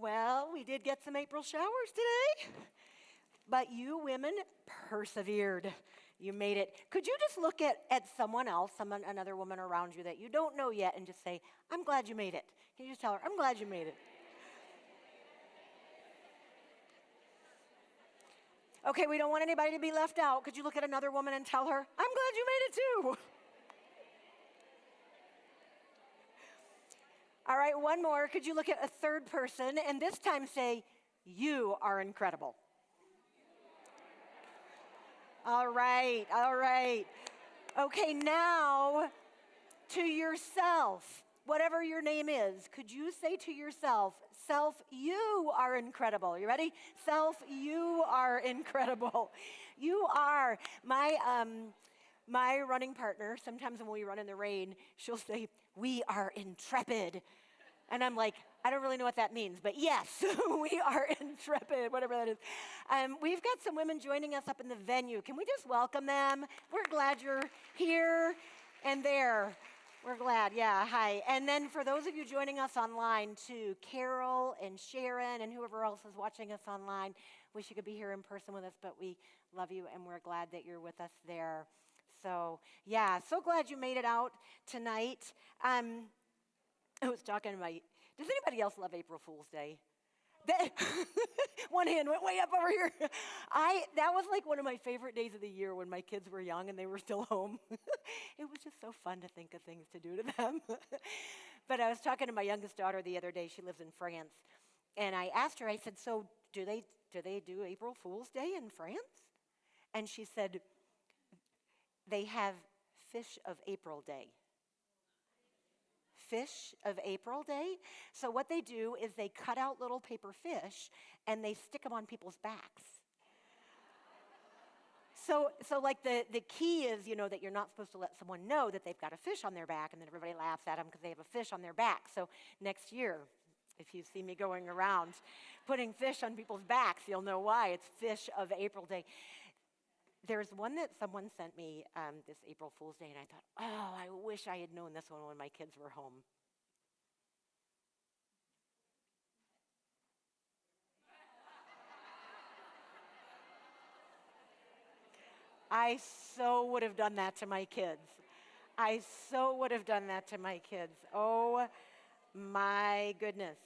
Well, we did get some April showers today, but you women persevered. You made it. Could you just look at someone else, another woman around you that you don't know yet, and just say, I'm glad you made it? Can you just tell her, I'm glad you made it? Okay, we don't want anybody to be left out. Could you look at another woman and tell her, I'm glad you made it too? All right, one more. Could you look at a third person and this time say, you are incredible? All right, all right. Okay, now to yourself, whatever your name is, could you say to yourself, self, you are incredible. You ready? Self, you are incredible. You are. My running partner, sometimes when we run in the rain, she'll say, we are intrepid. And I'm like, I don't really know what that means, but yes, we are intrepid, whatever that is. We've got some women joining us up in the venue. Can we just welcome them? We're glad you're here and there. We're glad, yeah, hi. And then for those of you joining us online too, Carol and Sharon and whoever else is watching us online, wish you could be here in person with us, but we love you and we're glad that you're with us there. So, yeah, so glad you made it out tonight. I was talking to does anybody else love April Fool's Day? One hand went way up over here. That was like one of my favorite days of the year when my kids were young and they were still home. It was just so fun to think of things to do to them. But I was talking to my youngest daughter the other day. She lives in France. And I asked her, I said, so do they do April Fool's Day in France? And she said, they have Fish of April Day. Fish of April Day. So what they do is they cut out little paper fish and they stick them on people's backs. So like the key is, that you're not supposed to let someone know that they've got a fish on their back, and then everybody laughs at them because they have a fish on their back. So next year, if you see me going around putting fish on people's backs, you'll know why. It's Fish of April Day. There's one that someone sent me this April Fool's Day, and I thought, oh, I wish I had known this one when my kids were home. I so would have done that to my kids. Oh, my goodness.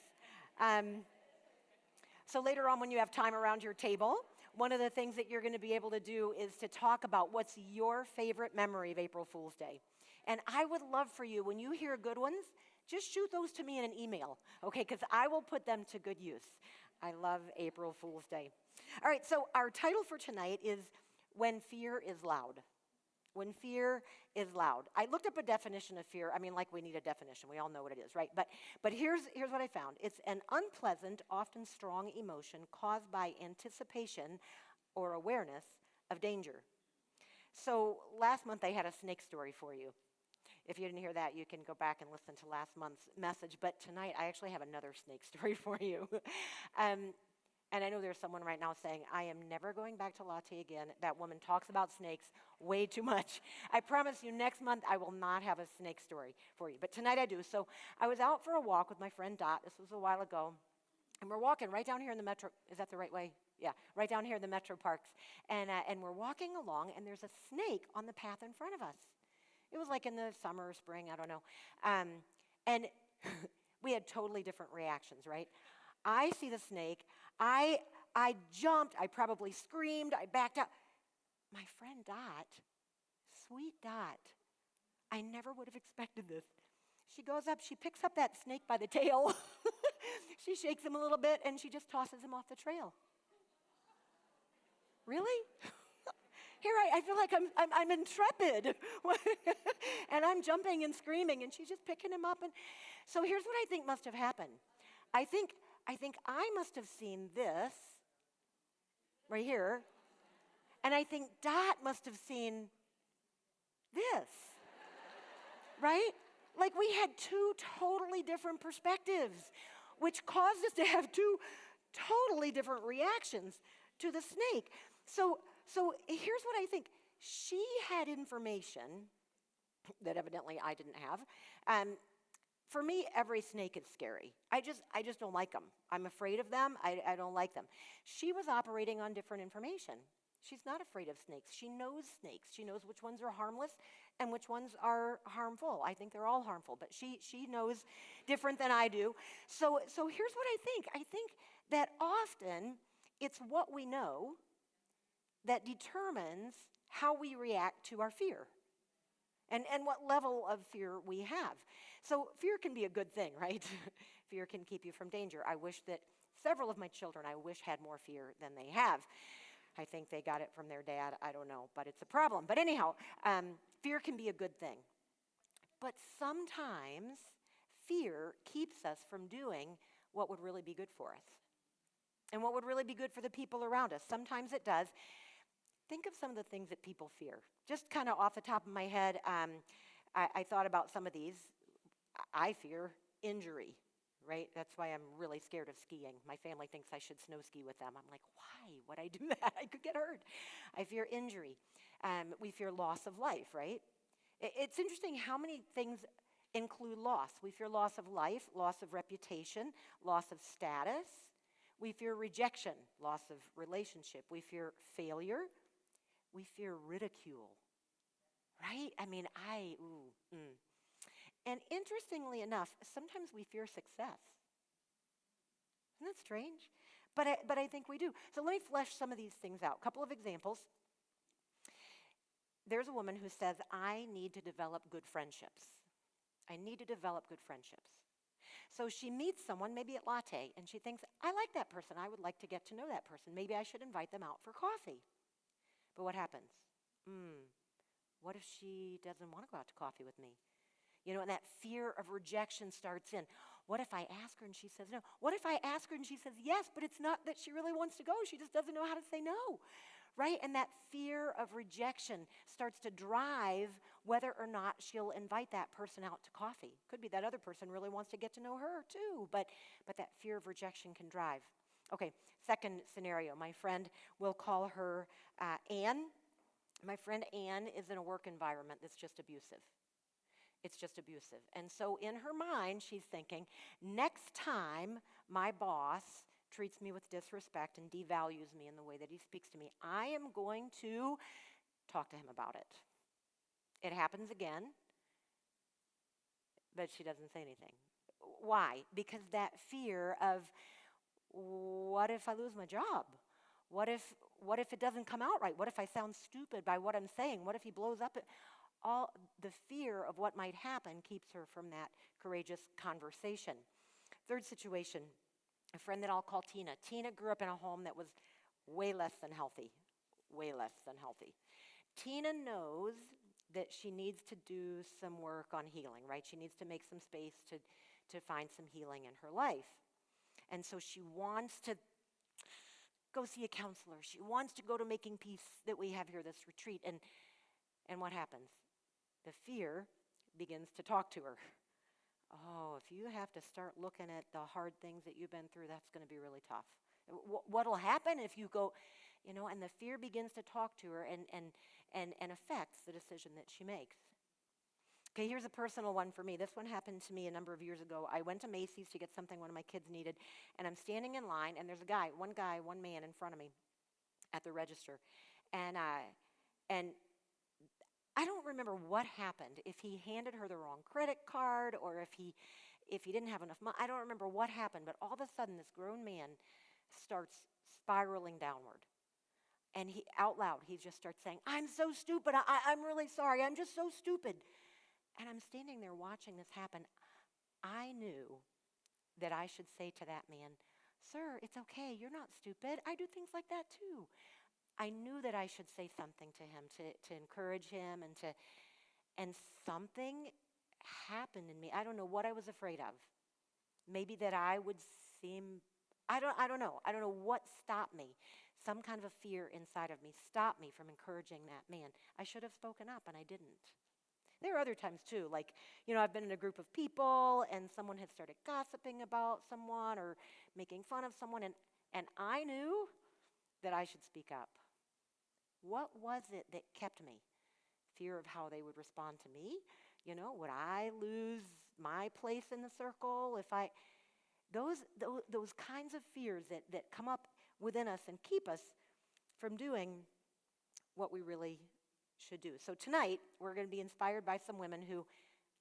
So later on when you have time around your table, one of the things that you're going to be able to do is to talk about what's your favorite memory of April Fool's Day. And I would love for you, when you hear good ones, just shoot those to me in an email, okay? Because I will put them to good use. I love April Fool's Day. All right, so our title for tonight is When Fear is Loud. When fear is loud. I looked up a definition of fear. I mean, like we need a definition. We all know what it is, right? But here's what I found. It's an unpleasant, often strong emotion caused by anticipation or awareness of danger. So last month I had a snake story for you. If you didn't hear that, you can go back and listen to last month's message. But tonight I actually have another snake story for you. And I know there's someone right now saying, I am never going back to Latte again. That woman talks about snakes way too much. I promise you next month I will not have a snake story for you. But tonight I do. So I was out for a walk with my friend Dot. This was a while ago. And we're walking right down here in the metro. Is that the right way? Yeah, right down here in the metro parks. And we're walking along, and there's a snake on the path in front of us. It was like in the summer or spring, I don't know. And we had totally different reactions, right? I see the snake. I jumped. I probably screamed. I backed out. My friend Dot, sweet Dot, I never would have expected this. She goes up. She picks up that snake by the tail. She shakes him a little bit, and she just tosses him off the trail. Really? Here I feel like I'm intrepid. And I'm jumping and screaming, and she's just picking him up. And so here's what I think must have happened. I think I must have seen this right here, and I think Dot must have seen this, right? Like we had two totally different perspectives, which caused us to have two totally different reactions to the snake. So here's what I think. She had information that evidently I didn't have, For me, every snake is scary. I just don't like them. I'm afraid of them. I don't like them. She was operating on different information. She's not afraid of snakes. She knows snakes. She knows which ones are harmless and which ones are harmful. I think they're all harmful, but she knows different than I do. So here's what I think. I think that often it's what we know that determines how we react to our fear and what level of fear we have. So fear can be a good thing, right? Fear can keep you from danger. I wish that several of my children, had more fear than they have. I think they got it from their dad. I don't know, but it's a problem. But anyhow, fear can be a good thing. But sometimes fear keeps us from doing what would really be good for us and what would really be good for the people around us. Sometimes it does. Think of some of the things that people fear. Just kind of off the top of my head, I thought about some of these. I fear injury, right? That's why I'm really scared of skiing. My family thinks I should snow ski with them. I'm like, why would I do that? I could get hurt. I fear injury. We fear loss of life, right? It's interesting how many things include loss. We fear loss of life, loss of reputation, loss of status. We fear rejection, loss of relationship. We fear failure. We fear ridicule, right? And interestingly enough, sometimes we fear success. Isn't that strange? But I think we do. So let me flesh some of these things out. A couple of examples. There's a woman who says, I need to develop good friendships. I need to develop good friendships. So she meets someone, maybe at Latte, and she thinks, I like that person. I would like to get to know that person. Maybe I should invite them out for coffee. But what happens? What if she doesn't want to go out to coffee with me? And that fear of rejection starts in. What if I ask her and she says no? What if I ask her and she says yes, but it's not that she really wants to go. She just doesn't know how to say no, right? And that fear of rejection starts to drive whether or not she'll invite that person out to coffee. Could be that other person really wants to get to know her too, but that fear of rejection can drive. Okay, second scenario. My friend, we'll call her Anne. My friend Anne is in a work environment that's just abusive. It's just abusive. And so in her mind, she's thinking, next time my boss treats me with disrespect and devalues me in the way that he speaks to me, I am going to talk to him about it. It happens again, but she doesn't say anything. Why? Because that fear of, what if I lose my job? What if it doesn't come out right? What if I sound stupid by what I'm saying? What if he blows up? All the fear of what might happen keeps her from that courageous conversation. Third situation, a friend that I'll call Tina. Tina grew up in a home that was way less than healthy. Tina knows that she needs to do some work on healing, right? She needs to make some space to find some healing in her life. And so she wants to go see a counselor. She wants to go to Making Peace that we have here, this retreat. And what happens? The fear begins to talk to her. Oh, if you have to start looking at the hard things that you've been through, that's going to be really tough. What'll happen if you go, and the fear begins to talk to her and affects the decision that she makes. Okay, here's a personal one for me. This one happened to me a number of years ago. I went to Macy's to get something one of my kids needed, and I'm standing in line, and there's one man in front of me at the register. And I don't remember what happened, if he handed her the wrong credit card or if he didn't have enough money. I don't remember what happened, but all of a sudden this grown man starts spiraling downward. And out loud, he just starts saying, I'm so stupid. I'm really sorry. I'm just so stupid. And I'm standing there watching this happen. I knew that I should say to that man, sir, it's okay. You're not stupid. I do things like that too. I knew that I should say something to him to encourage him and something happened in me. I don't know what I was afraid of. Maybe that I would seem, I don't know. I don't know what stopped me. Some kind of a fear inside of me stopped me from encouraging that man. I should have spoken up and I didn't. There are other times too, like, I've been in a group of people and someone had started gossiping about someone or making fun of someone and I knew that I should speak up. What was it that kept me? Fear of how they would respond to me? Would I lose my place in the circle? Those kinds of fears that come up within us and keep us from doing what we really should do. So tonight, we're going to be inspired by some women who,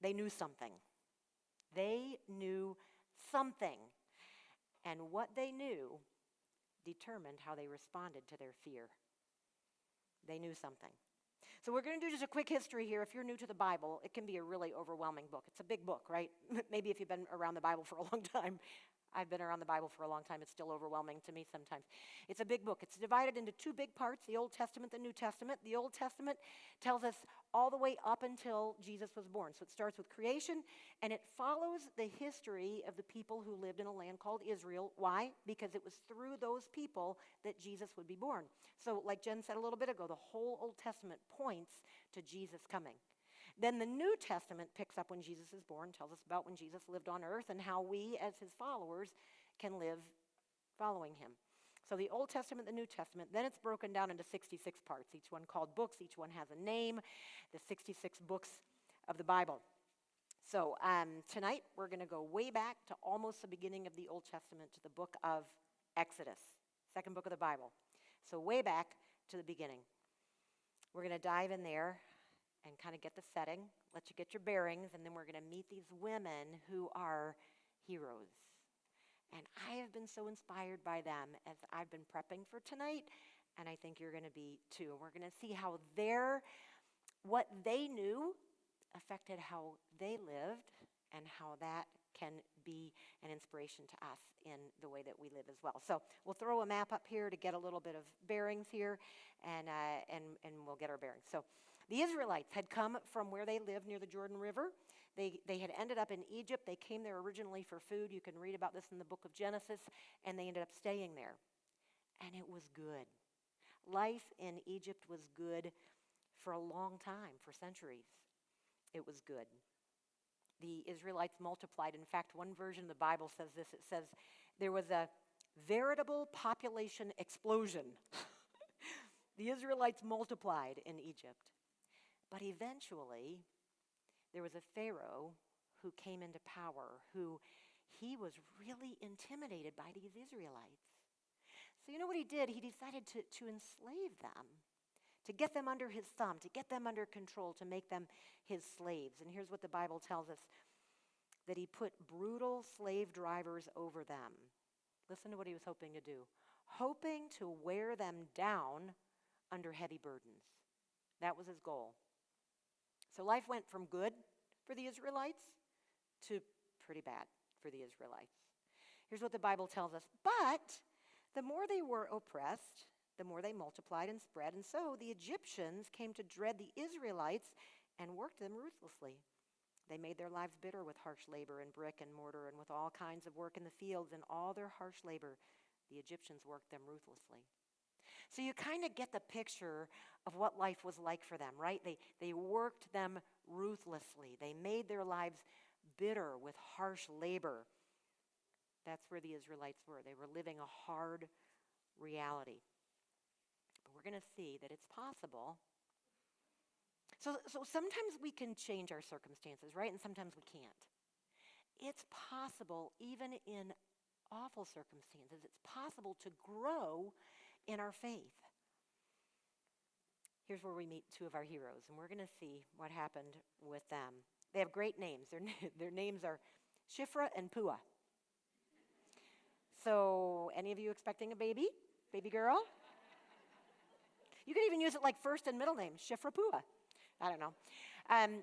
they knew something. They knew something. And what they knew determined how they responded to their fear. They knew something. So we're going to do just a quick history here. If you're new to the Bible, it can be a really overwhelming book. It's a big book, right? Maybe if you've been around the Bible for a long time. I've been around the Bible for a long time. It's still overwhelming to me sometimes. It's a big book. It's divided into two big parts, the Old Testament, the New Testament. The Old Testament tells us all the way up until Jesus was born. So it starts with creation, and it follows the history of the people who lived in a land called Israel. Why? Because it was through those people that Jesus would be born. So like Jen said a little bit ago, the whole Old Testament points to Jesus coming. Then the New Testament picks up when Jesus is born, tells us about when Jesus lived on earth and how we as his followers can live following him. So the Old Testament, the New Testament, then it's broken down into 66 parts, each one called books, each one has a name, the 66 books of the Bible. So tonight we're going to go way back to almost the beginning of the Old Testament, to the book of Exodus, second book of the Bible. So way back to the beginning. We're going to dive in there and kind of get the setting, let you get your bearings, and then we're going to meet these women who are heroes. And I have been so inspired by them as I've been prepping for tonight, and I think you're going to be too. And we're going to see how what they knew affected how they lived, and how that can be an inspiration to us in the way that we live as well. So we'll throw a map up here to get a little bit of bearings here, and we'll get our bearings. So the Israelites had come from where they lived near the Jordan River. They had ended up in Egypt. They came there originally for food. You can read about this in the book of Genesis, and they ended up staying there. And it was good. Life in Egypt was good for a long time, for centuries. It was good. The Israelites multiplied. In fact, one version of the Bible says this. It says there was a veritable population explosion. The Israelites multiplied in Egypt. But eventually, there was a Pharaoh who came into power, he was really intimidated by these Israelites. So you know what he did? He decided to enslave them, to get them under his thumb, to get them under control, to make them his slaves. And here's what the Bible tells us, that he put brutal slave drivers over them. Listen to what he was hoping to do. Hoping to wear them down under heavy burdens. That was his goal. So life went from good for the Israelites to pretty bad for the Israelites. Here's what the Bible tells us. But the more they were oppressed, the more they multiplied and spread. And so the Egyptians came to dread the Israelites and worked them ruthlessly. They made their lives bitter with harsh labor and brick and mortar and with all kinds of work in the fields, and all their harsh labor, the Egyptians worked them ruthlessly. So you kind of get the picture of what life was like for them, right? They worked them ruthlessly. They made their lives bitter with harsh labor. That's where the Israelites were. They were living a hard reality. But we're going to see that it's possible. So sometimes we can change our circumstances, right? And sometimes we can't. It's possible, even in awful circumstances, it's possible to grow in our faith. Here's where we meet two of our heroes, and we're going to see what happened with them. They have great names. Their names are Shiphrah and Puah. So, any of you expecting a baby girl? You can even use it like first and middle name, Shiphrah, Puah. I don't know.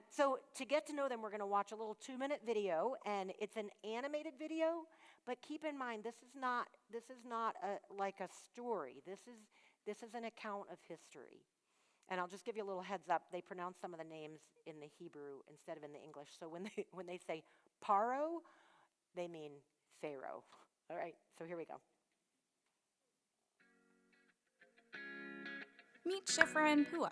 So to get to know them, we're going to watch a little 2-minute video, and it's an animated video. But keep in mind, this is not like a story. This is an account of history. And I'll just give you a little heads up. They pronounce some of the names in the Hebrew instead of in the English. So when they say Paro, they mean Pharaoh. All right. So here we go. Meet Shiphrah and Puah.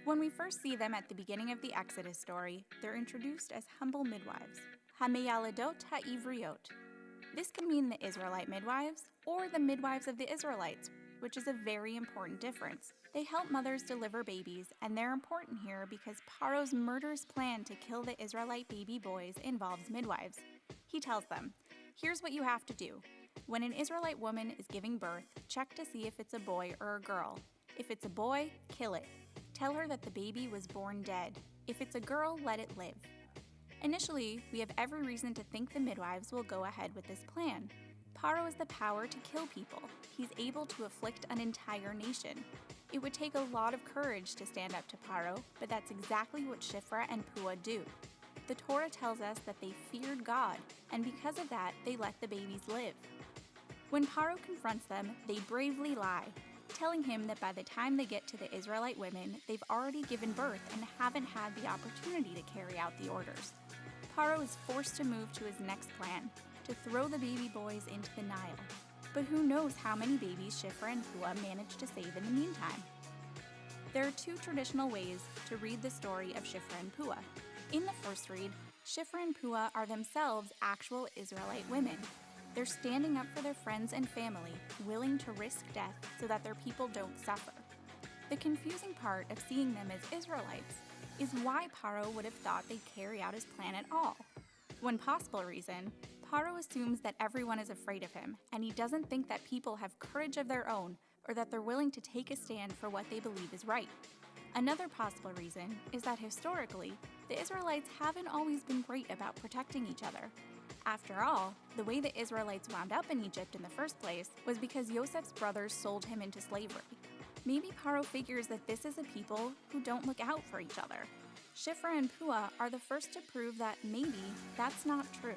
When we first see them at the beginning of the Exodus story, they're introduced as humble midwives, Hameyaladot ha'ivriot. This can mean the Israelite midwives or the midwives of the Israelites, which is a very important difference. They help mothers deliver babies, and they're important here because Paro's murderous plan to kill the Israelite baby boys involves midwives. He tells them, "Here's what you have to do. When an Israelite woman is giving birth, check to see if it's a boy or a girl. If it's a boy, kill it. Tell her that the baby was born dead. If it's a girl, let it live." Initially, we have every reason to think the midwives will go ahead with this plan. Paro has the power to kill people. He's able to afflict an entire nation. It would take a lot of courage to stand up to Paro, but that's exactly what Shiphrah and Puah do. The Torah tells us that they feared God, and because of that, they let the babies live. When Paro confronts them, they bravely lie, telling him that by the time they get to the Israelite women, they've already given birth and haven't had the opportunity to carry out the orders. Paro is forced to move to his next plan, to throw the baby boys into the Nile. But who knows how many babies Shiphrah and Puah managed to save in the meantime? There are two traditional ways to read the story of Shiphrah and Puah. In the first read, Shiphrah and Puah are themselves actual Israelite women. They're standing up for their friends and family, willing to risk death so that their people don't suffer. The confusing part of seeing them as Israelites is why Paro would have thought they'd carry out his plan at all. One possible reason, Paro assumes that everyone is afraid of him, and he doesn't think that people have courage of their own or that they're willing to take a stand for what they believe is right. Another possible reason is that historically, the Israelites haven't always been great about protecting each other. After all, the way the Israelites wound up in Egypt in the first place was because Joseph's brothers sold him into slavery. Maybe Paro figures that this is a people who don't look out for each other. Shiphrah and Puah are the first to prove that maybe that's not true.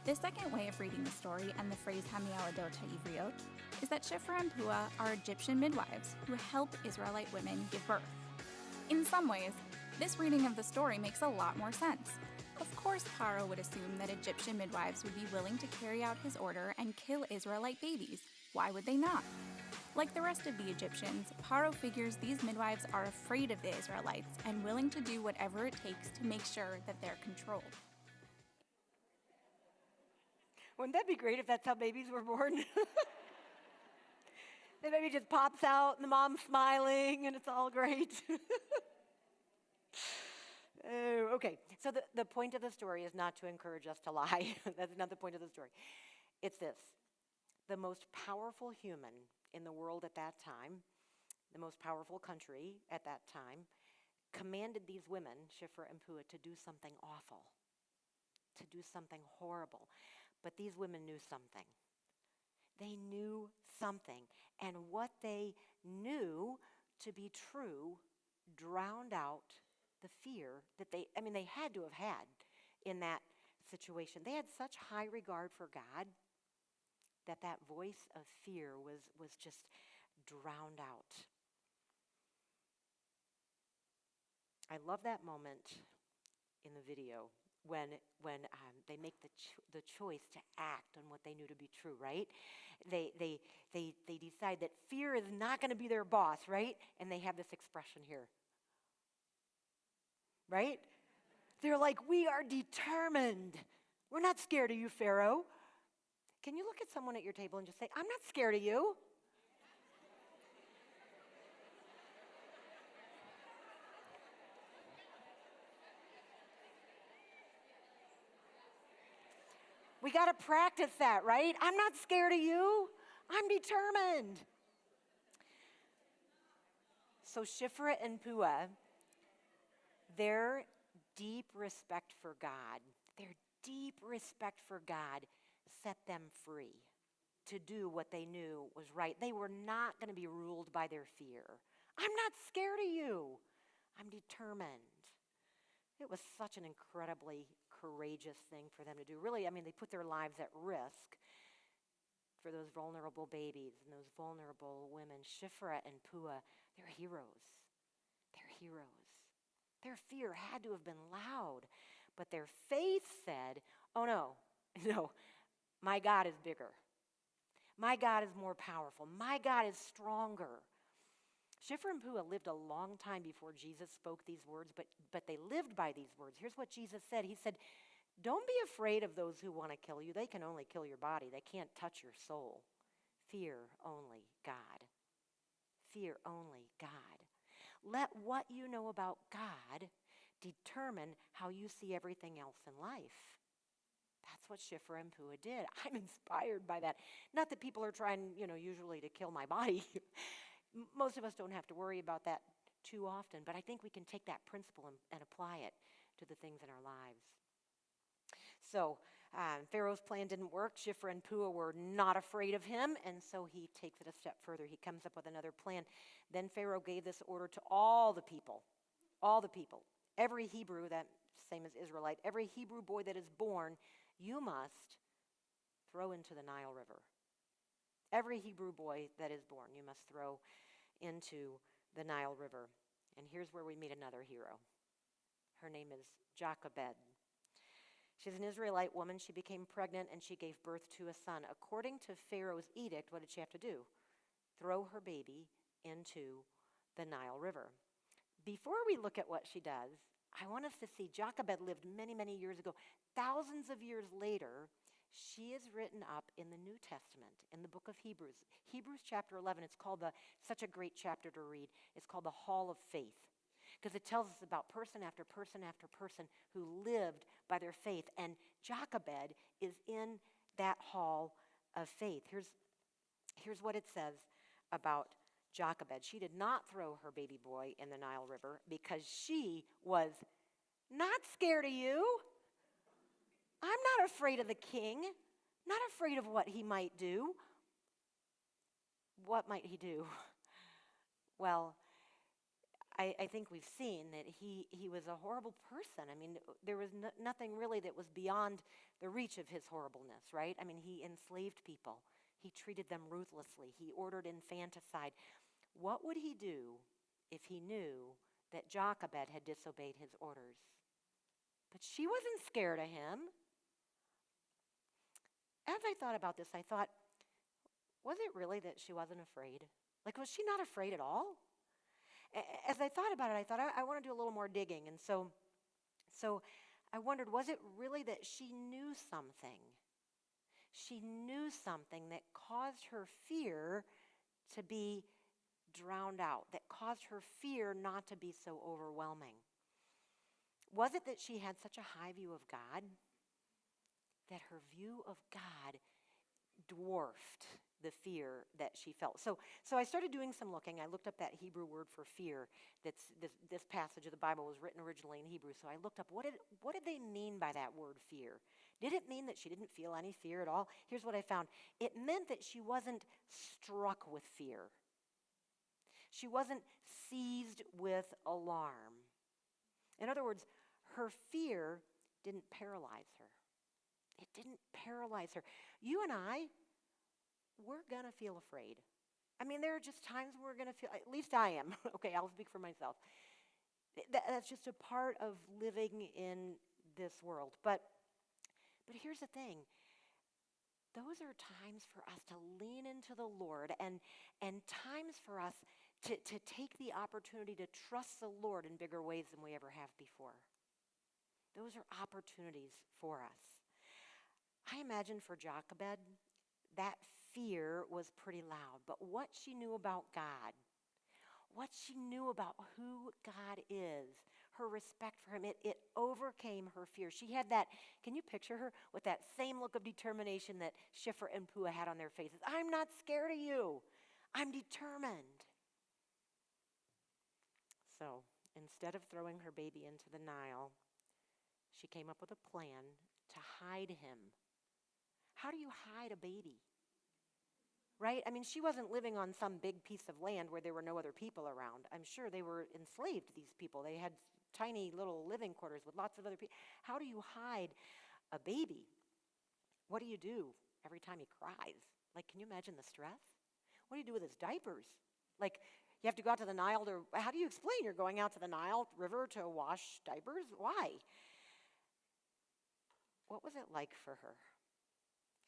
The second way of reading the story and the phrase Hamialadot Ha'ivriot is that Shiphrah and Puah are Egyptian midwives who help Israelite women give birth. In some ways, this reading of the story makes a lot more sense. Of course, Paro would assume that Egyptian midwives would be willing to carry out his order and kill Israelite babies. Why would they not? Like the rest of the Egyptians, Paro figures these midwives are afraid of the Israelites and willing to do whatever it takes to make sure that they're controlled. Wouldn't that be great if that's how babies were born? The baby just pops out and the mom's smiling and it's all great. Oh, okay, so the point of the story is not to encourage us to lie. That's not the point of the story. It's this. The most powerful human in the world at that time, the most powerful country at that time, commanded these women, Shiphrah and Puah, to do something awful, to do something horrible. But these women knew something. They knew something. And what they knew to be true drowned out the fear that they had to have had in that situation. They had such high regard for God that voice of fear was just drowned out. I love that moment in the video when they make the choice to act on what they knew to be true, right? They decide that fear is not going to be their boss, right? And they have this expression here, right? They're like, "We are determined. We're not scared of you, Pharaoh." Can you look at someone at your table and just say, "I'm not scared of you"? We got to practice that, right? I'm not scared of you. I'm determined. So Shiphrah and Puah, their deep respect for God, set them free to do what they knew was right. They were not going to be ruled by their fear. I'm not scared of you. I'm determined. It was such an incredibly courageous thing for them to do. Really, they put their lives at risk for those vulnerable babies and those vulnerable women. Shiphrah and Puah, they're heroes. They're heroes. Their fear had to have been loud, but their faith said, "Oh no, my God is bigger. My God is more powerful. My God is stronger." Shiphrah and Puah lived a long time before Jesus spoke these words, but they lived by these words. Here's what Jesus said. He said, "Don't be afraid of those who want to kill you. They can only kill your body. They can't touch your soul. Fear only God. Fear only God. Let what you know about God determine how you see everything else in life. That's what Shiphrah and Puah did. I'm inspired by that. Not that people are trying, usually to kill my body. Most of us don't have to worry about that too often, but I think we can take that principle and apply it to the things in our lives. So Pharaoh's plan didn't work. Shiphrah and Puah were not afraid of him, and so he takes it a step further. He comes up with another plan. Then Pharaoh gave this order to all the people, every Hebrew, that same as Israelite, every Hebrew boy that is born, you must throw into the Nile River. Every Hebrew boy that is born, you must throw into the Nile River. And here's where we meet another hero. Her name is Jochebed. She's an Israelite woman. She became pregnant and she gave birth to a son. According to Pharaoh's edict, what did she have to do? Throw her baby into the Nile River. Before we look at what she does, I want us to see Jochebed lived many, many years ago. Thousands of years later, she is written up in the New Testament, in the book of Hebrews. Hebrews chapter 11, it's called such a great chapter to read. It's called the Hall of Faith, because it tells us about person after person after person who lived by their faith. And Jochebed is in that Hall of Faith. Here's what it says about Jochebed. She did not throw her baby boy in the Nile River because she was not scared of you. I'm not afraid of the king, not afraid of what he might do. What might he do? Well, I think we've seen that he was a horrible person. I mean, there was nothing really that was beyond the reach of his horribleness, right? I mean, he enslaved people. He treated them ruthlessly. He ordered infanticide. What would he do if he knew that Jochebed had disobeyed his orders? But she wasn't scared of him. As I thought about this, I thought, was it really that she wasn't afraid? Like, was she not afraid at all? As I thought about it, I thought, I want to do a little more digging. And so I wondered, was it really that she knew something? She knew something that caused her fear to be drowned out, that caused her fear not to be so overwhelming. Was it that she had such a high view of God that her view of God dwarfed the fear that she felt? So I started doing some looking. I looked up that Hebrew word for fear. That's this passage of the Bible was written originally in Hebrew. So I looked up what did they mean by that word fear? Did it mean that she didn't feel any fear at all? Here's what I found. It meant that she wasn't struck with fear. She wasn't seized with alarm. In other words, her fear didn't paralyze her. It didn't paralyze her. You and I, we're going to feel afraid. I mean, there are just times we're going to feel, at least I am. Okay, I'll speak for myself. That's just a part of living in this world. But here's the thing. Those are times for us to lean into the Lord and times for us to take the opportunity to trust the Lord in bigger ways than we ever have before. Those are opportunities for us. I imagine for Jochebed, that fear was pretty loud. But what she knew about God, what she knew about who God is, her respect for him, it overcame her fear. She had that, can you picture her with that same look of determination that Shiphrah and Puah had on their faces? I'm not scared of you. I'm determined. So instead of throwing her baby into the Nile, she came up with a plan to hide him. How do you hide a baby? Right? I mean, she wasn't living on some big piece of land where there were no other people around. I'm sure they were enslaved, these people. They had tiny little living quarters with lots of other people. How do you hide a baby? What do you do every time he cries? Like, can you imagine the stress? What do you do with his diapers? Like, you have to go out to the Nile how do you explain you're going out to the Nile River to wash diapers? Why? What was it like for her?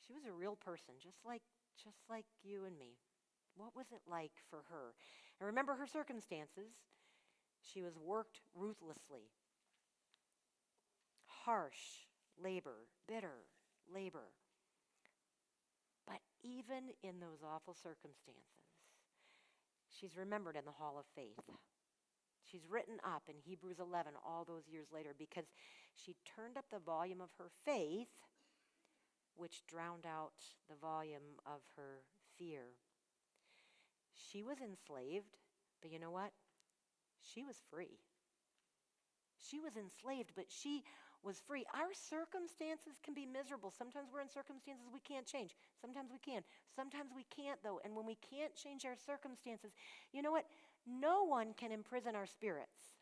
She was a real person, just like you and me. What was it like for her? And remember her circumstances. She was worked ruthlessly. Harsh labor, bitter labor. But even in those awful circumstances, she's remembered in the Hall of Faith. She's written up in Hebrews 11 all those years later because she turned up the volume of her faith, which drowned out the volume of her fear. She was enslaved, but you know what? She was free. She was enslaved, but she was free. Our circumstances can be miserable. Sometimes we're in circumstances we can't change. Sometimes we can. Sometimes we can't, though. And when we can't change our circumstances, you know what? No one can imprison our spirits.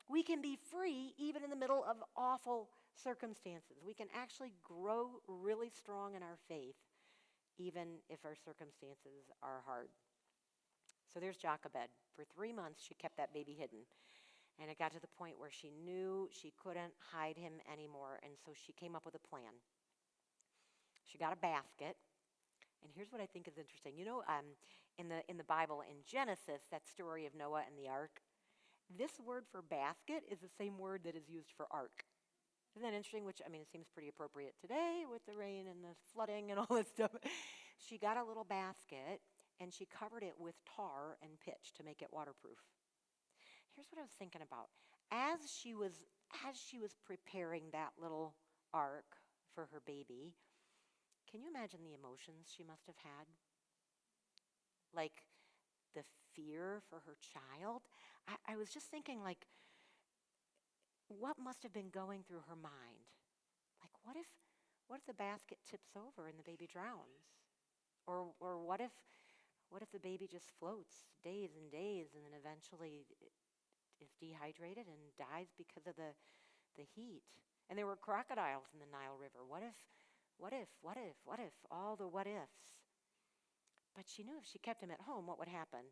We can be free even in the middle of awful circumstances. We can actually grow really strong in our faith even if our circumstances are hard. So there's Jochebed. For 3 months, she kept that baby hidden. And it got to the point where she knew she couldn't hide him anymore, and so she came up with a plan. She got a basket, and here's what I think is interesting. You know, in the Bible, in Genesis, that story of Noah and the ark, this word for basket is the same word that is used for ark. Isn't that interesting? Which, I mean, it seems pretty appropriate today with the rain and the flooding and all this stuff. She got a little basket, and she covered it with tar and pitch to make it waterproof. Here's what I was thinking about. As she was preparing that little ark for her baby, can you imagine the emotions she must have had? Like the fear for her child. I was just thinking, like, what must have been going through her mind? Like, what if the basket tips over and the baby drowns? Or what if the baby just floats days and days and then eventually is dehydrated and dies because of the heat? And there were crocodiles in the Nile River. What if, all the what ifs. But she knew if she kept him at home, what would happen?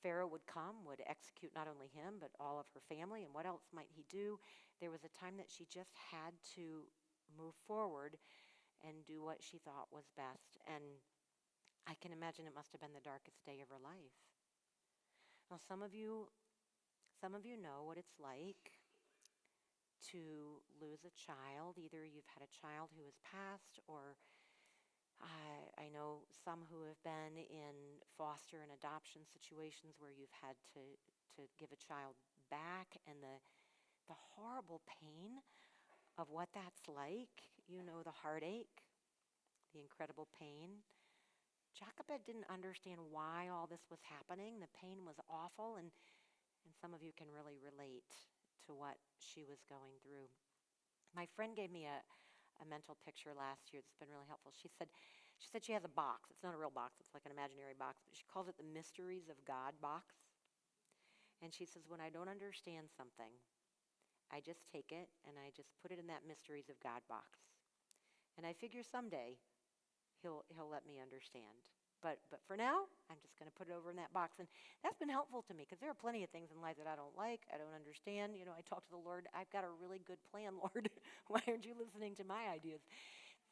Pharaoh would come, would execute not only him, but all of her family, and what else might he do? There was a time that she just had to move forward and do what she thought was best. And I can imagine it must have been the darkest day of her life. Now, some of you know what it's like to lose a child. Either you've had a child who has passed, or I know some who have been in foster and adoption situations where you've had to give a child back, and the horrible pain of what that's like. You know, the heartache, the incredible pain. Jochebed didn't understand why all this was happening. The pain was awful, and some of you can really relate to what she was going through. My friend gave me a mental picture last year that's been really helpful. She said she has a box. It's not a real box. It's like an imaginary box, but she calls it the Mysteries of God box. And she says, when I don't understand something, I just take it and I just put it in that Mysteries of God box. And I figure someday he'll let me understand. But for now, I'm just going to put it over in that box. And that's been helpful to me because there are plenty of things in life that I don't like, I don't understand. You know, I talk to the Lord, I've got a really good plan, Lord. Why aren't you listening to my ideas?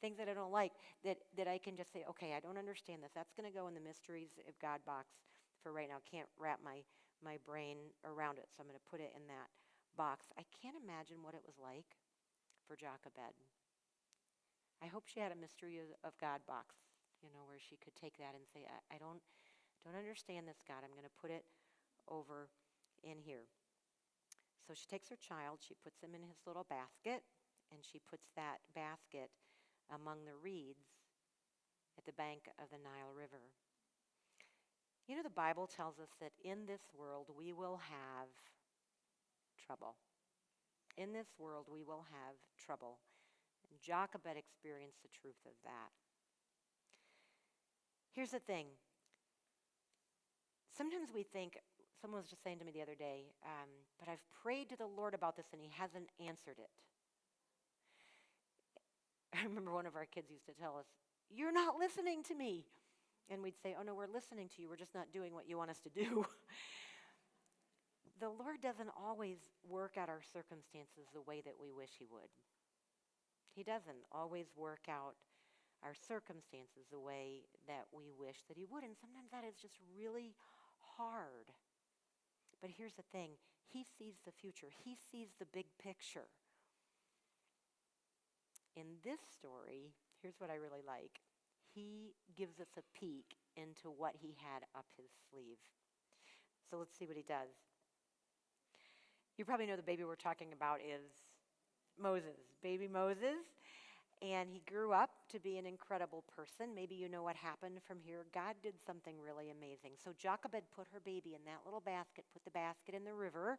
Things that I don't like, that I can just say, okay, I don't understand this. That's going to go in the Mysteries of God box for right now. Can't wrap my brain around it, so I'm going to put it in that box. I can't imagine what it was like for Jochebed. I hope she had a Mystery of God box, you know, where she could take that and say, I don't understand this, God. I'm going to put it over in here. So she takes her child, she puts him in his little basket, and she puts that basket among the reeds at the bank of the Nile River. You know, the Bible tells us that in this world we will have trouble. In this world we will have trouble. And Jochebed experienced the truth of that. Here's the thing. Sometimes we think, someone was just saying to me the other day, but I've prayed to the Lord about this and he hasn't answered it. I remember one of our kids used to tell us, you're not listening to me. And we'd say, oh no, we're listening to you. We're just not doing what you want us to do. The Lord doesn't always work out our circumstances the way that we wish he would. He doesn't always work out our circumstances the way that we wish that he would. And sometimes that is just really hard. But here's the thing. He sees the future. He sees the big picture. In this story, here's what I really like. he gives us a peek into what he had up his sleeve. So let's see what he does. You probably know the baby we're talking about is Moses, baby Moses. And he grew up to be an incredible person. Maybe you know what happened from here. God did something really amazing. So Jochebed put her baby in that little basket, put the basket in the river,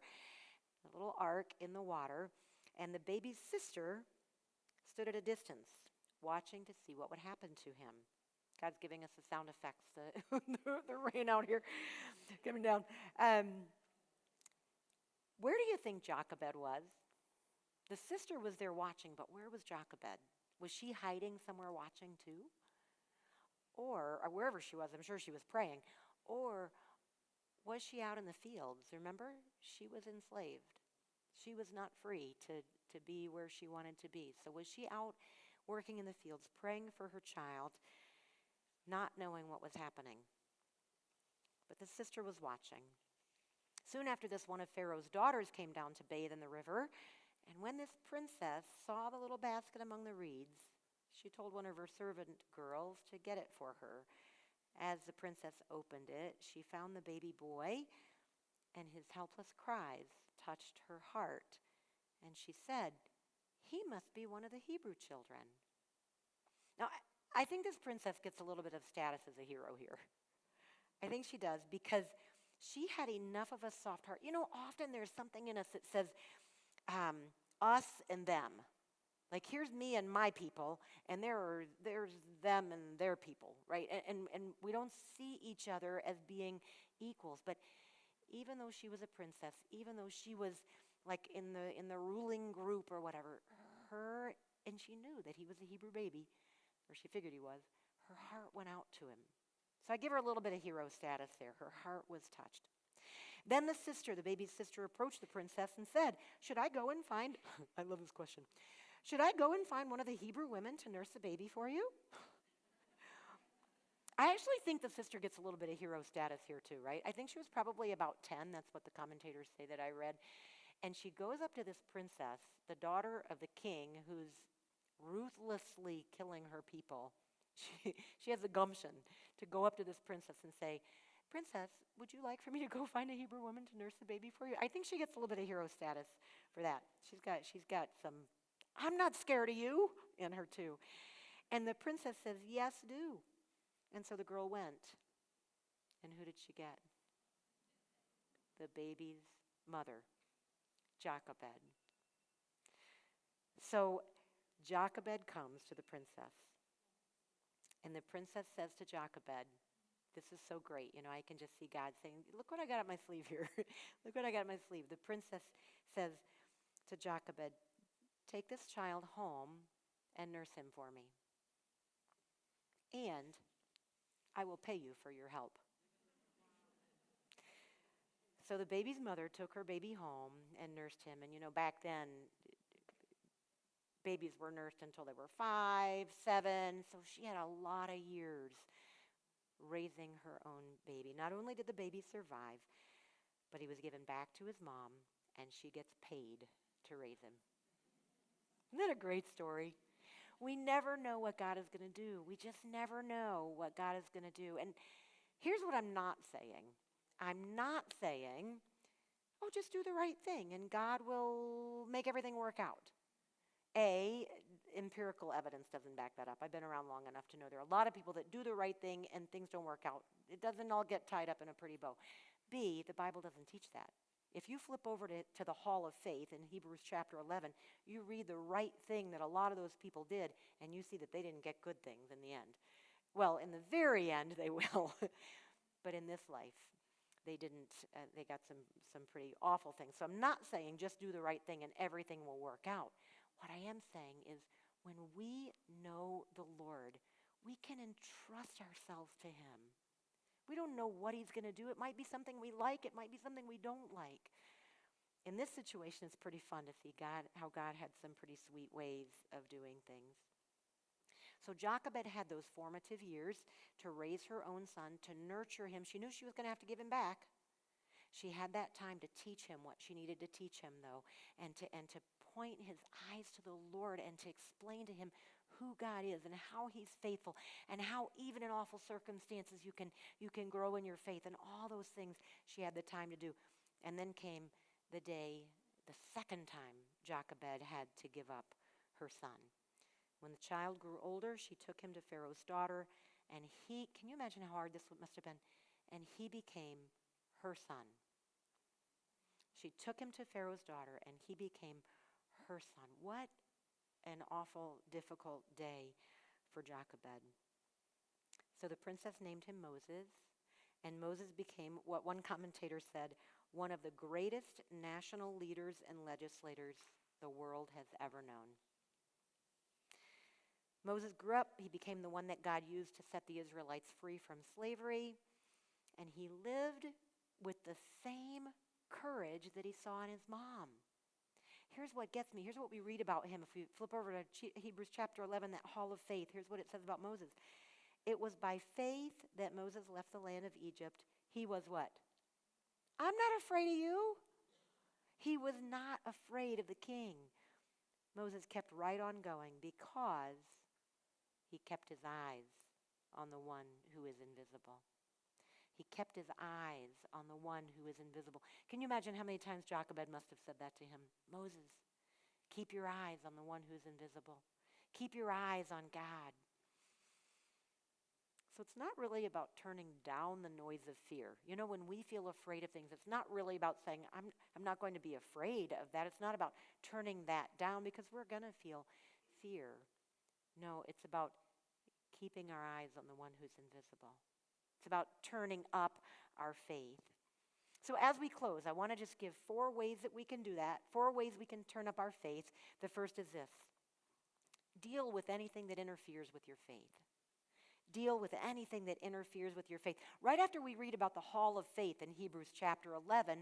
the little ark in the water, and the baby's sister stood at a distance, watching to see what would happen to him. God's giving us the sound effects, the rain out here coming down. Where do you think Jochebed was? The sister was there watching, but where was Jochebed? Was she hiding somewhere watching too? Or wherever she was, I'm sure she was praying. Or was she out in the fields? Remember, she was enslaved. She was not free to be where she wanted to be. So was she out working in the fields, praying for her child, not knowing what was happening? But the sister was watching. Soon after this, one of Pharaoh's daughters came down to bathe in the river. And when this princess saw the little basket among the reeds, she told one of her servant girls to get it for her. As the princess opened it, she found the baby boy, and his helpless cries touched her heart. And she said, "He must be one of the Hebrew children." Now, I think this princess gets a little bit of status as a hero here. I think she does, because she had enough of a soft heart. You know, often there's something in us that says, us and them. Like, here's me and my people, and there's them and their people, right? And we don't see each other as being equals. But even though she was a princess, even though she was like in the ruling group or whatever, and she knew that he was a Hebrew baby, or she figured he was, her heart went out to him. So I give her a little bit of hero status there. Her heart was touched. Then the baby's sister, approached the princess and said, "Should I go and find," I love this question, "should I go and find one of the Hebrew women to nurse the baby for you?" I actually think the sister gets a little bit of hero status here too, right? I think she was probably about 10. That's what the commentators say that I read. And she goes up to this princess, the daughter of the king, who's ruthlessly killing her people. She has the gumption to go up to this princess and say, "Princess, would you like for me to go find a Hebrew woman to nurse the baby for you?" I think she gets a little bit of hero status for that. She's got some, "I'm not scared of you," in her too. And the princess says, "Yes, do." And so the girl went. And who did she get? The baby's mother, Jochebed. So Jochebed comes to the princess. And the princess says to Jochebed, this is so great. You know, I can just see God saying, "Look what I got up my sleeve here." Look what I got up my sleeve. The princess says to Jochebed, "Take this child home and nurse him for me. And I will pay you for your help." So the baby's mother took her baby home and nursed him. And you know, back then, babies were nursed until they were 5, 7. So she had a lot of years raising her own baby. Not only did the baby survive, but he was given back to his mom, and she gets paid to raise him. Isn't that a great story? We never know what God is going to do. We just never know what God is going to do. And here's what I'm not saying. I'm not saying, "Oh, just do the right thing and God will make everything work out." Empirical evidence doesn't back that up. I've been around long enough to know there are a lot of people that do the right thing and things don't work out. It doesn't all get tied up in a pretty bow. B, the Bible doesn't teach that. If you flip over to the Hall of Faith in Hebrews chapter 11, you read the right thing that a lot of those people did, and you see that they didn't get good things in the end. Well, in the very end, they will. But in this life, they didn't. They got some pretty awful things. So I'm not saying just do the right thing and everything will work out. What I am saying is when we know the Lord, we can entrust ourselves to him. We don't know what he's going to do. It might be something we like. It might be something we don't like. In this situation, it's pretty fun to see how God had some pretty sweet ways of doing things. So Jochebed had those formative years to raise her own son, to nurture him. She knew she was going to have to give him back. She had that time to teach him what she needed to teach him, though, and to point his eyes to the Lord and to explain to him who God is and how he's faithful and how even in awful circumstances you can grow in your faith and all those things she had the time to do. And then came the day, the second time Jochebed had to give up her son. When the child grew older, she took him to Pharaoh's daughter, and can you imagine how hard this must have been? And he became her son. She took him to Pharaoh's daughter, and he became her son. What an awful, difficult day for Jochebed. So the princess named him Moses, and Moses became what one commentator said, one of the greatest national leaders and legislators the world has ever known. Moses grew up. He became the one that God used to set the Israelites free from slavery, and he lived with the same courage that he saw in his mom. Here's what gets me. Here's what we read about him. If we flip over to Hebrews chapter 11, that hall of faith, here's what it says about Moses. It was by faith that Moses left the land of Egypt. He was what? I'm not afraid of you. He was not afraid of the king. Moses kept right on going because he kept his eyes on the one who is invisible. He kept his eyes on the one who is invisible. Can you imagine how many times Jochebed must have said that to him? Moses, keep your eyes on the one who is invisible. Keep your eyes on God. So it's not really about turning down the noise of fear. You know, when we feel afraid of things, it's not really about saying, I'm not going to be afraid of that. It's not about turning that down because we're going to feel fear. No, it's about keeping our eyes on the one who's invisible. It's about turning up our faith. So as we close, I want to just give 4 ways that we can do that, 4 ways we can turn up our faith. The first is this. Deal with anything that interferes with your faith. Deal with anything that interferes with your faith. Right after we read about the hall of faith in Hebrews chapter 11,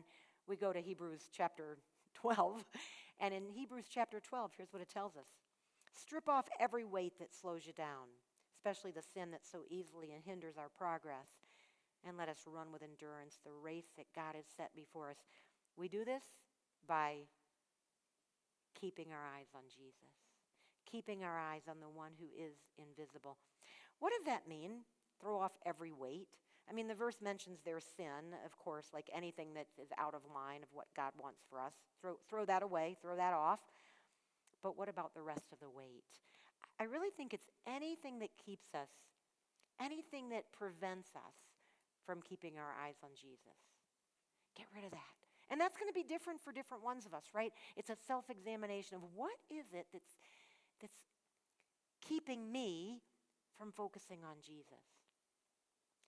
we go to Hebrews chapter 12. And in Hebrews chapter 12, here's what it tells us. Strip off every weight that slows you down, especially the sin that so easily hinders our progress, and let us run with endurance the race that God has set before us. We do this by keeping our eyes on Jesus, keeping our eyes on the one who is invisible. What does that mean? Throw off every weight. I mean, the verse mentions their sin, of course, like anything that is out of line of what God wants for us. Throw that away, throw that off. But what about the rest of the weight? I really think it's anything that keeps us, anything that prevents us from keeping our eyes on Jesus. Get rid of that. And that's going to be different for different ones of us, right? It's a self-examination of what is it that's keeping me from focusing on Jesus.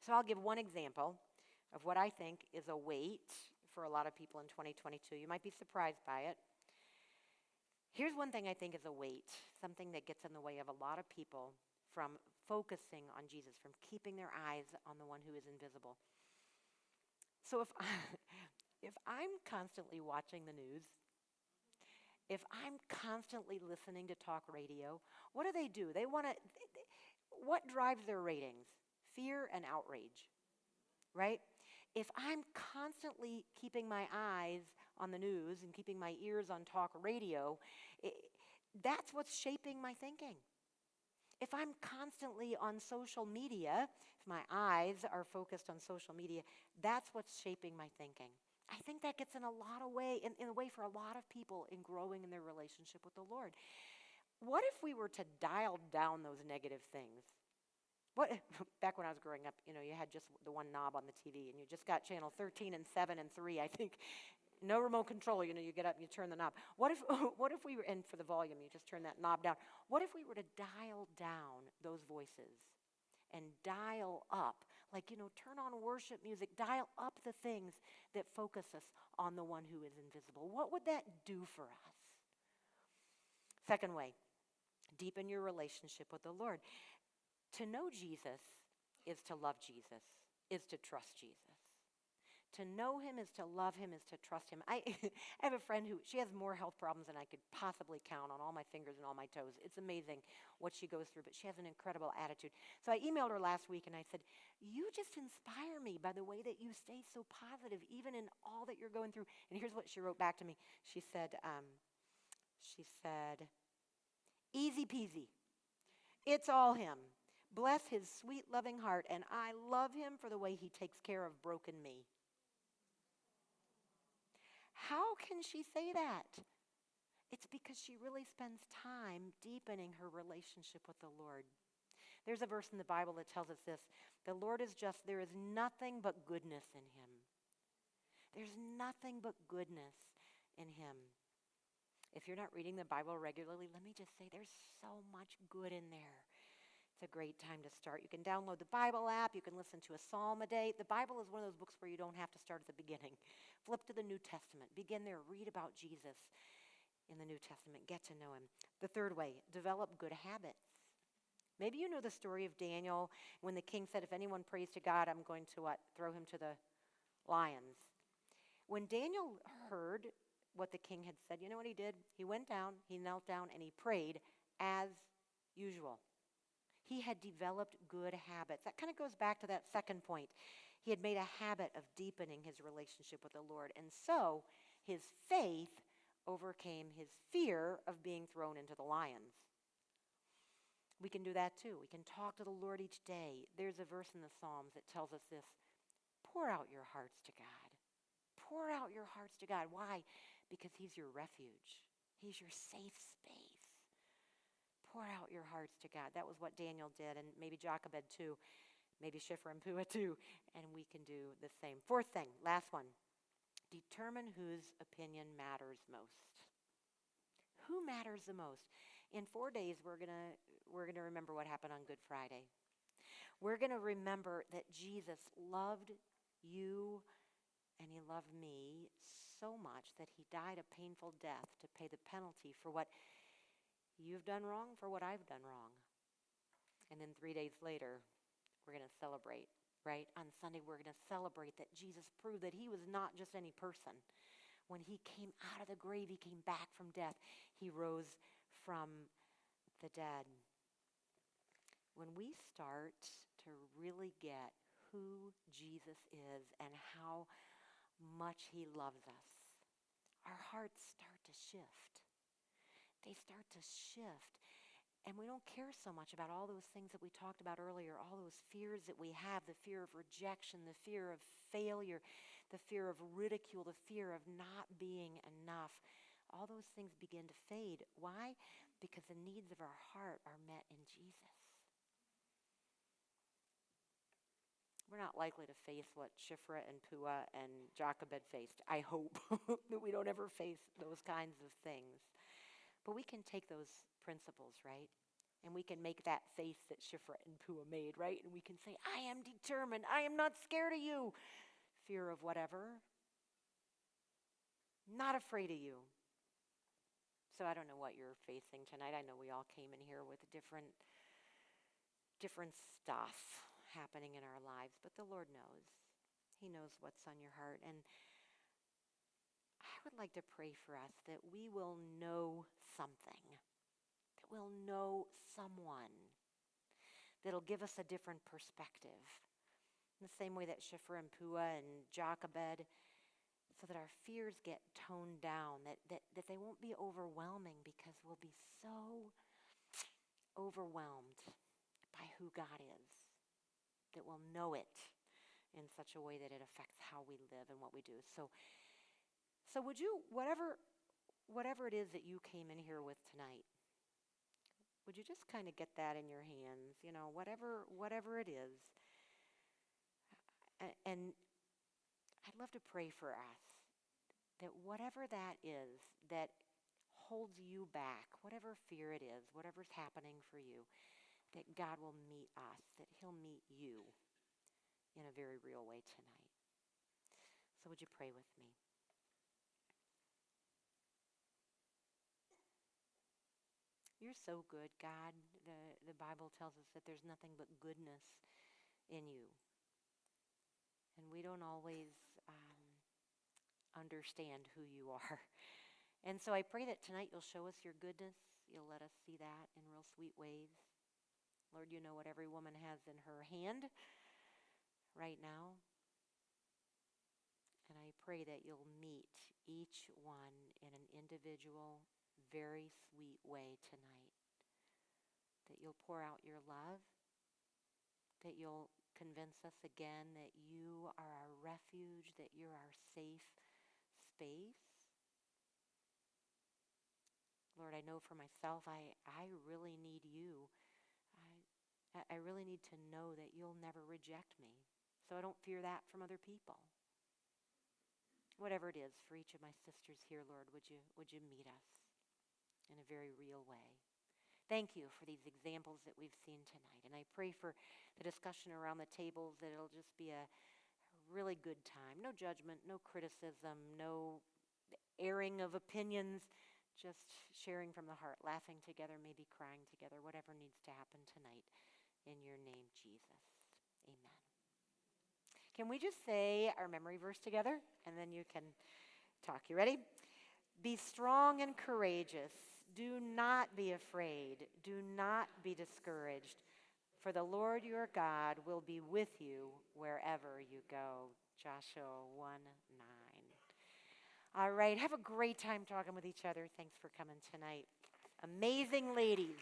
So I'll give one example of what I think is a weight for a lot of people in 2022. You might be surprised by it. Here's one thing I think is a weight, something that gets in the way of a lot of people from focusing on Jesus, from keeping their eyes on the one who is invisible. So if I'm constantly watching the news, if I'm constantly listening to talk radio, what do? They want to, what drives their ratings? Fear and outrage, right? If I'm constantly keeping my eyes on the news and keeping my ears on talk radio, that's what's shaping my thinking. If I'm constantly on social media, if my eyes are focused on social media, that's what's shaping my thinking. I think that gets in a way for a lot of people in growing in their relationship with the Lord. What if we were to dial down those negative things? Back when I was growing up, you had just the one knob on the TV, and you just got channel 13 and 7 and 3, I think. No remote control, you get up and you turn the knob. What if we were, and for the volume, you just turn that knob down. What if we were to dial down those voices and dial up, turn on worship music, dial up the things that focus us on the one who is invisible? What would that do for us? Second way, deepen your relationship with the Lord. To know Jesus is to love Jesus, is to trust Jesus. To know him is to love him, is to trust him. I have a friend she has more health problems than I could possibly count on all my fingers and all my toes. It's amazing what she goes through, but she has an incredible attitude. So I emailed her last week and I said, you just inspire me by the way that you stay so positive, even in all that you're going through. And here's what she wrote back to me. She said, easy peasy. It's all him. Bless his sweet, loving heart, and I love him for the way he takes care of broken me. How can she say that? It's because she really spends time deepening her relationship with the Lord. There's a verse in the Bible that tells us this: the Lord is just, there is nothing but goodness in him. There's nothing but goodness in him. If you're not reading the Bible regularly, let me just say there's so much good in there. It's a great time to start. You can download the Bible app. You can listen to a psalm a day. The Bible is one of those books where you don't have to start at the beginning. Flip to the New Testament. Begin there. Read about Jesus in the New Testament. Get to know him. The third way, develop good habits. Maybe you know the story of Daniel when the king said, if anyone prays to God, I'm going to what? Throw him to the lions. When Daniel heard what the king had said, you know what he did? He went down, he knelt down, and he prayed as usual. He had developed good habits. That kind of goes back to that second point. He had made a habit of deepening his relationship with the Lord. And so his faith overcame his fear of being thrown into the lions. We can do that too. We can talk to the Lord each day. There's a verse in the Psalms that tells us this: pour out your hearts to God. Pour out your hearts to God. Why? Because he's your refuge. He's your safe space. Pour out your hearts to God. That was what Daniel did, and maybe Jochebed too, maybe Shiphrah and Puah too, and we can do the same. Fourth thing, last one, determine whose opinion matters most. Who matters the most? In 4 days, we're gonna remember what happened on Good Friday. We're gonna remember that Jesus loved you and he loved me so much that he died a painful death to pay the penalty for what you've done wrong, for what I've done wrong. And then 3 days later, we're going to celebrate, right? On Sunday, we're going to celebrate that Jesus proved that he was not just any person. When he came out of the grave, he came back from death. He rose from the dead. When we start to really get who Jesus is and how much he loves us, our hearts start to shift. They start to shift. And we don't care so much about all those things that we talked about earlier, all those fears that we have, the fear of rejection, the fear of failure, the fear of ridicule, the fear of not being enough. All those things begin to fade. Why? Because the needs of our heart are met in Jesus. We're not likely to face what Shiphrah and Puah and Jochebed faced. I hope that we don't ever face those kinds of things. But we can take those principles, right? And we can make that face that Shiphrah and Puah made, right? And we can say, I am determined. I am not scared of you. Fear of whatever. Not afraid of you. So I don't know what you're facing tonight. I know we all came in here with different stuff happening in our lives, but the Lord knows. He knows what's on your heart. And I would like to pray for us that we will know something, that we'll know someone that'll give us a different perspective. In the same way that Shiphrah and Puah and Jochebed, so that our fears get toned down, that they won't be overwhelming because we'll be so overwhelmed by who God is, that we'll know it in such a way that it affects how we live and what we do. So would you, whatever it is that you came in here with tonight, would you just kind of get that in your hands, whatever it is. And I'd love to pray for us that whatever that is that holds you back, whatever fear it is, whatever's happening for you, that God will meet us, that he'll meet you in a very real way tonight. So would you pray with me? You're so good, God. The Bible tells us that there's nothing but goodness in you. And we don't always understand who you are. And so I pray that tonight you'll show us your goodness. You'll let us see that in real sweet ways. Lord, you know what every woman has in her hand right now. And I pray that you'll meet each one in an individual, very sweet way tonight. that you'll pour out your love, that you'll convince us again that you are our refuge, that you're our safe space. Lord, I know for myself, I really need you. I really need to know that you'll never reject me, so I don't fear that from other people. Whatever it is for each of my sisters here, Lord, would you meet us in a very real way? Thank you for these examples that we've seen tonight, and I pray for the discussion around the tables that it'll just be a really good time. No judgment, no criticism, no airing of opinions, just sharing from the heart, laughing together, maybe crying together, whatever needs to happen tonight. In your name, Jesus. Amen. Can we just say our memory verse together? And then you can talk. You ready? Be strong and courageous. Do not be afraid. Do not be discouraged. For the Lord your God will be with you wherever you go. Joshua 1:9. All right, have a great time talking with each other. Thanks for coming tonight. Amazing ladies.